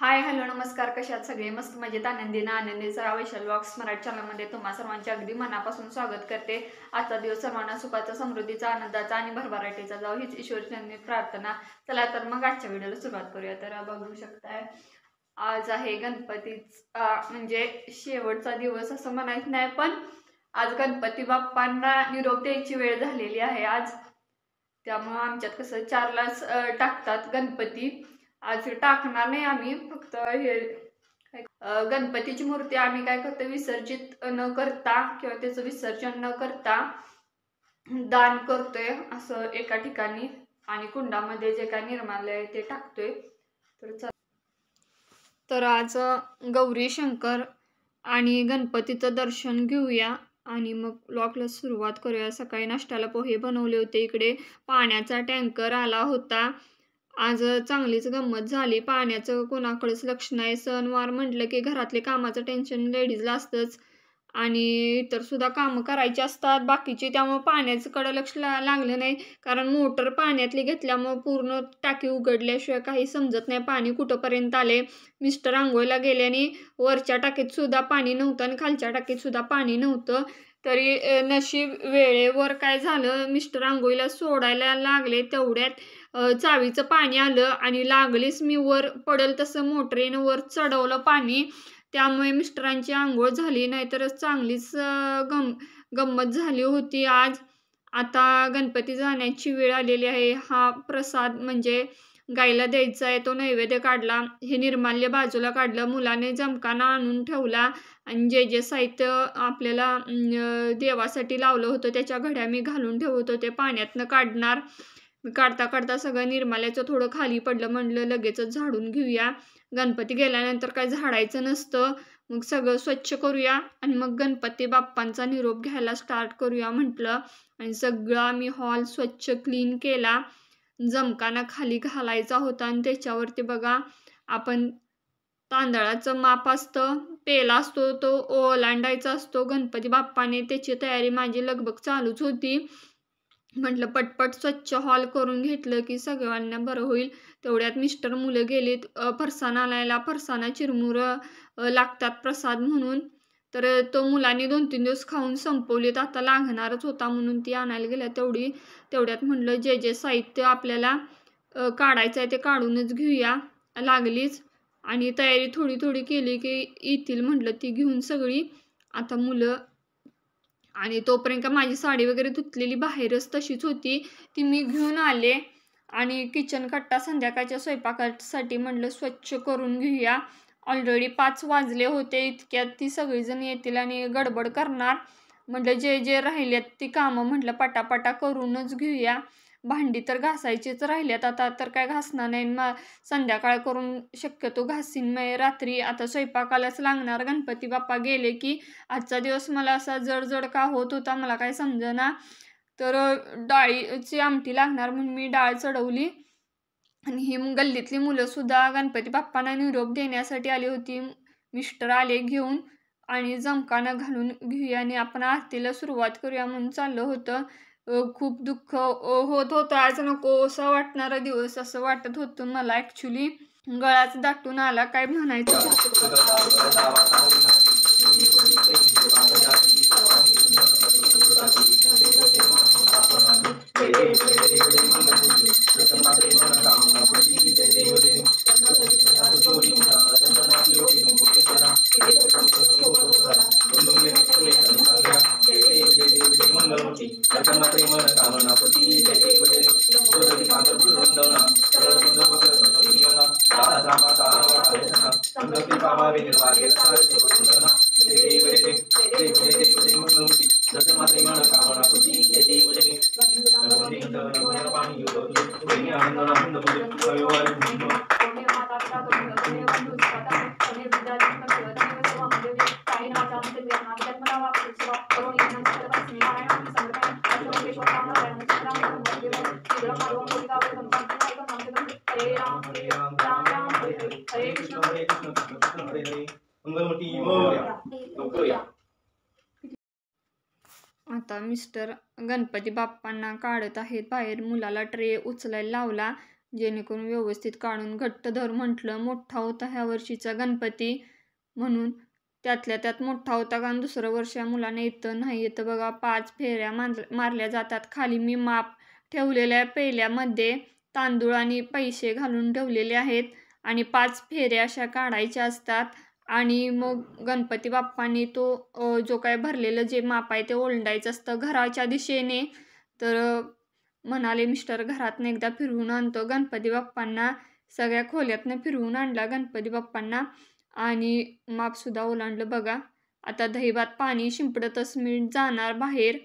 Hi hello नमस्कार. कशात सगळे मस्त मजेत आनंदीचा वैशाल ब्लॉग्स मराठी चॅनलमध्ये तुम्हा सर्वांचे अगदी मनापासून स्वागत करते. आजचा दिवस सर्वांना सुखाचा, समृद्धीचा, आनंदाचा आणि भरभराटीचा जाऊ हीच ईश्वरचरणी प्रार्थना. चला तर मग आजच्या व्हिडिओला सुरुवात करूया. तर बघू शकताय आज आहे गणपतीचा म्हणजे शेवटचा दिवस असं म्हणायचं नाही, पण आज गणपती बाप्पांना निरोप द्यायची वेळ झालेली आहे आज. त्यामुळे आमच्यात कसं 4लाच टाकतात गणपती. आज टाकणार नाही आम्ही, फक्त हे गणपतीची मूर्ती आम्ही काय करतो, विसर्जित न करता किंवा त्याचं विसर्जन न करता दान करतोय असं एका ठिकाणी, आणि कुंडामध्ये जे काय निर्माल्य आहे ते टाकतोय. तर आज गौरी शंकर आणि गणपतीचं दर्शन घेऊया आणि मग व्लॉगला सुरुवात करूया. सकाळी नाश्त्याला पोहे बनवले होते. इकडे पाण्याचा टँकर आला होता. आज चांगलीच गंमत झाली. पाण्याचं कोणाकडेच लक्ष नाही. सणवार म्हटलं की घरातले कामाचं टेन्शन लेडीजला असतंच आणि इतर सुद्धा कामं करायची असतात बाकीची, त्यामुळे पाण्याकडे लक्ष लागलं नाही. कारण मोटर पाण्यातली घेतल्यामुळे पूर्ण टाकी उघडल्याशिवाय काही समजत नाही पाणी कुठंपर्यंत आले. मिस्टर आंघोळीला गेले आणि वरच्या टाकीत सुद्धा पाणी नव्हतं आणि खालच्या टाकीत सुद्धा पाणी नव्हतं. तरी नशीब वेळेवर काय झालं, मिस्टर आंघोळीला सोडायला लागले तेवढ्यात चावीचं पाणी आलं आणि लागलीच मी वर पडेल तसं मोटरीनं वर चढवलं पाणी. त्यामुळे मिस्टरांची आंघोळ झाली, नाहीतरच चांगलीच गंमत झाली होती आज. आता गणपती जाण्याची वेळ आलेली आहे. हा प्रसाद म्हणजे गाईला द्यायचा आहे, तो नैवेद्य काढला. हे निर्माल्य बाजूला काढलं, मुलाने जमकाना आणून ठेवला आणि जे साहित्य आपल्याला देवासाठी लावलं होतं त्याच्या घड्या मी घालून ठेवत होते, पाण्यातनं काढणार. काढता काढता सगळं निर्माल्याचं थोडं खाली पडलं, म्हणलं लगेचच झाडून घेऊया. गणपती गेल्यानंतर काय झाडायचं नसतं, मग सगळं स्वच्छ करूया आणि मग गणपती बाप्पांचा निरोप घ्यायला स्टार्ट करूया म्हटलं. आणि सगळं आम्ही हॉल स्वच्छ क्लीन केला. जमकाना खाली घालायचा होता आणि त्याच्यावरती बघा आपण तांदळाचं माप असतं, पेला असतो, तो ओलांडायचा असतो. गणपती बाप्पाने त्याची तयारी माझी लगबग चालूच होती. म्हटलं पटपट स्वच्छ हॉल करून घेतलं की सगळ्यांना बरं होईल. तेवढ्यात मिस्टर मुलं गेलीत फरसाण आणायला. फरसाणा चिरमुरं लागतात प्रसाद म्हणून, तर तो मुलांनी 2-3 दिवस खाऊन संपवलीत. आता लागणारच होता म्हणून ती आणायला गेल्या. तेवढ्यात म्हटलं जे साहित्य आपल्याला काढायचं आहे ते काढूनच घेऊया. लागलीच आणि तयारी थोडी थोडी केली की येतील म्हटलं ती घेऊन सगळी आता मुलं. आणि तोपर्यंत माझी साडी वगैरे धुतलेली बाहेरच तशीच होती, ती मी घेऊन आले. आणि किचन कट्टा संध्याकाळच्या स्वयंपाकासाठी म्हटलं स्वच्छ करून घेऊया. ऑलरेडी 5 वाजले होते. इतक्यात ती सगळीजण येतील आणि गडबड करणार. म्हटलं जे राहिल्यात ती कामं म्हटलं पटापटा करूनच घेऊया. भांडी तर घासायचीच राहिल्यात, आता तर काय घासणार नाही, संध्याकाळ करून शक्यतो घासीन. रात्री आता स्वयंपाकालाच लागणार. गणपती बाप्पा गेले की आजचा दिवस मला असा जड का होत होता, मला काय समजेना. तर डाळीची आमटी लागणार म्हणून मी डाळ चढवली. आणि ही गल्लीतली मुलं सुद्धा गणपती बाप्पांना निरोप देण्यासाठी आली होती. मिस्टर आले घेऊन आणि जमकानं घालून घेऊया आणि आपण आरतीला सुरुवात करूया म्हणून चाललं होतं. खूप दुःख होत होतं. आज नको असं वाटणारा दिवस असं वाटत होतं मला. ॲक्च्युली गळाच दाटून आला, काय म्हणायचं. आता मिस्टर गणपती बाप्पांना काढत आहेत बाहेर. मुलाला ट्रे उचलायला लावला जेणेकरून व्यवस्थित काढून घट्ट धर म्हटलं. मोठा होता ह्या वर्षीचा गणपती म्हणून त्यातल्या त्यात मोठा होता, कारण दुसरं वर्ष या मुलाने येतं नाही येतं बघा. 5 फेऱ्या मारल्या जातात. खाली मी माप ठेवलेल्या पेल्यामध्ये तांदूळ आणि पैसे घालून ठेवलेले आहेत आणि 5 फेऱ्या अशा काढायच्या असतात. आणि मग गणपती बाप्पांनी तो जो काय भरलेलं जे माप आहे ते ओलांडायचं असतं घराच्या दिशेने. तर म्हणाले मिस्टर घरातनं एकदा फिरवून आणतो गणपती बाप्पांना. सगळ्या खोल्यातनं फिरवून आणला गणपती बाप्पांना आणि मापसुद्धा ओलांडलं बघा. आता दहीभात पाणी शिंपडतच मी जाणार बाहेर.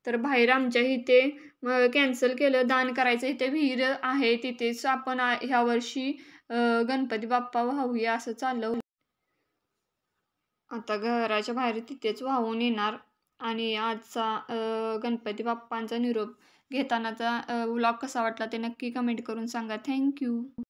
तर बाहेर आमच्या इथे कॅन्सल केलं दान करायचं. इथे विहीर आहे, तिथेच आपण ह्या वर्षी गणपती बाप्पा वाहूया असं चाललं. आता घराच्या बाहेर तिथेच वाहून येणार. आणि आजचा गणपती बाप्पांचा निरोप घेतानाचा व्लॉग कसा वाटला ते नक्की कमेंट करून सांगा. थँक्यू.